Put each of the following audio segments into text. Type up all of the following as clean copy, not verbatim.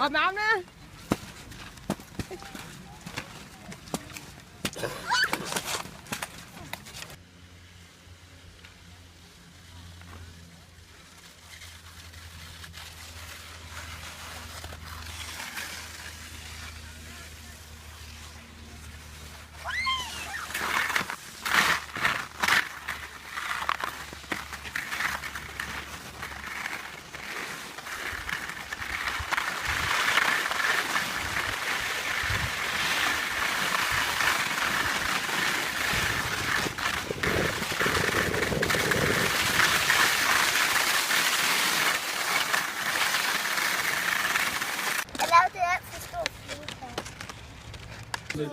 Op med armene!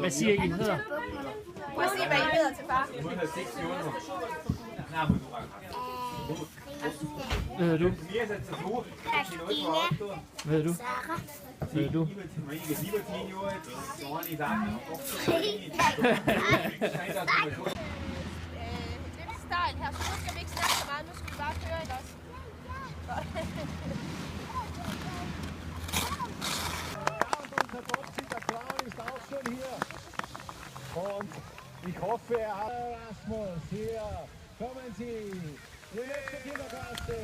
Hvad siger I hedder? Prøv at se, hvad I hedder til far. Hvad hedder du? Hvad hedder du? Sarah. Hvad hedder du? Lidt stejl her, så nu skal vi ikke snakke så meget. Nu skal vi bare køre, ikke også? Und ich hoffe, er hat Erasmus hier. Kommen Sie. Die nächste Kinderklasse.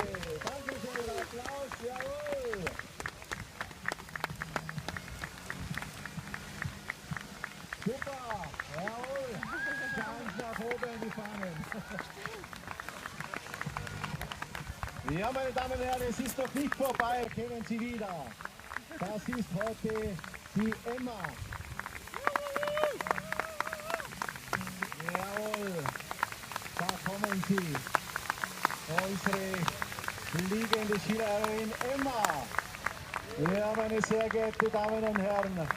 Dankeschön. Applaus. Jawohl. Super. Jawohl. Ganz nach oben die Fahnen. Ja, meine Damen und Herren, es ist noch nicht vorbei. Erkennen Sie wieder. Das ist heute die Emma. Jawohl, da kommen sie. Unsere liegende Skilehrerin Emma. Ja, meine sehr geehrten Damen und Herren,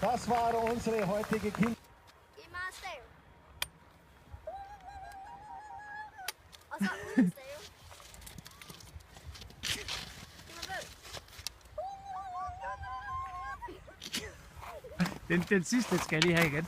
das war unsere heutige Kinder. Emma stav. Og så uden stav. Den sidste skal jeg lige have igen.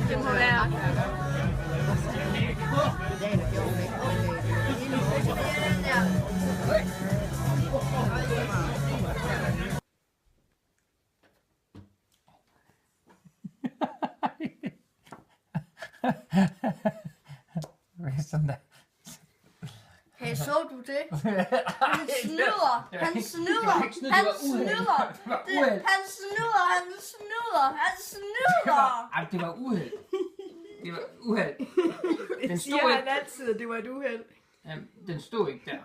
Det må være. Sådan der. Hey, så du det? Han snyder! Han snyder! Han snyder! Han snyder! Det var uheld. Det var uheld. Den stod Siger han ikke. altid, at det var et uheld. Jamen, den stod ikke der.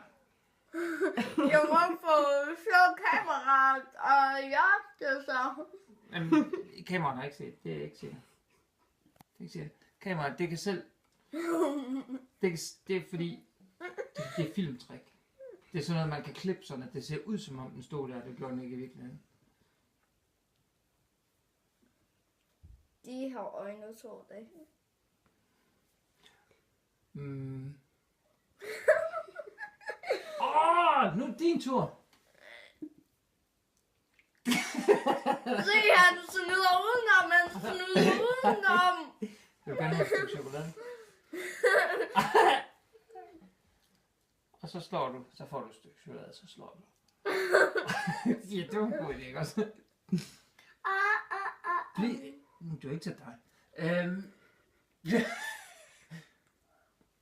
Jeg må få slå kameraet og jagte så. Jamen, kameraet har ikke set. Det er ikke sikkert. Det er ikke sikkert. Kameraet, det kan selv. Det er fordi, det er filmtrik. Det er sådan noget, man kan klippe sådan, at det ser ud som om den stod der. Det gjorde den ikke i virkeligheden. De har øjne, tror det. Nu er det din tur. Se, han snyder udenom, han snyder udenom. Jeg vil gerne have et stykke chokolade. Og så slår du, så får du et stykke chokolade, så slår du. Ja, det var en god idé, ikke også? Du er ikke til dig.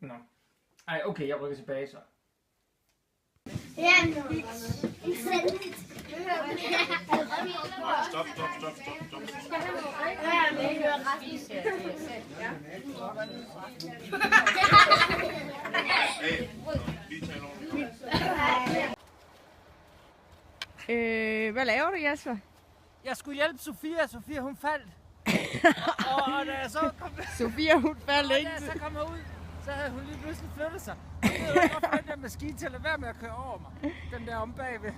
Nå. Ej, okay, jeg rykker tilbage så. Ja, Stop. Hvad laver du, Jasper? Jeg skulle hjælpe Sofia. Sofia, hun faldt. og da jeg så kom... Sofia, hun faldt Og ikke. da jeg så kom herud, så havde hun lige pludselig flyttet sig. Jeg ved jo hvorfor den der maskine til at lade være med at køre over mig. Den der om bagved.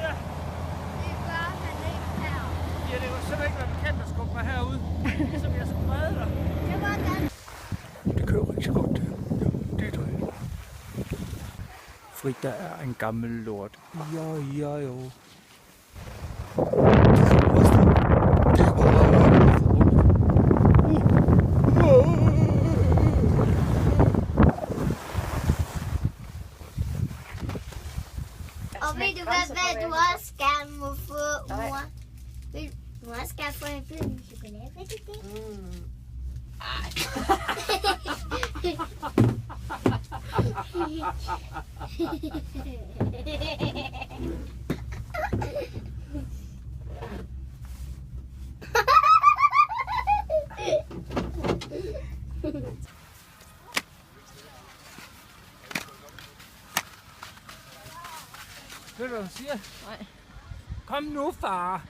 Ja. Det gør han ikke her. Ja, det var simpelthen ikke være bekendt at skubbe mig herud. Ligesom jeg skulle redde dig. Det var den. Det kører rigtig godt, det. Ja, det tror jeg. Frida er en gammel lort. Ja, jo. Og ved du hvad du også gerne må få, mor? Du må også gerne få en bid med chokolade. Hvad er det? Ved du, hvad hun siger? Nej. Kom nu, far.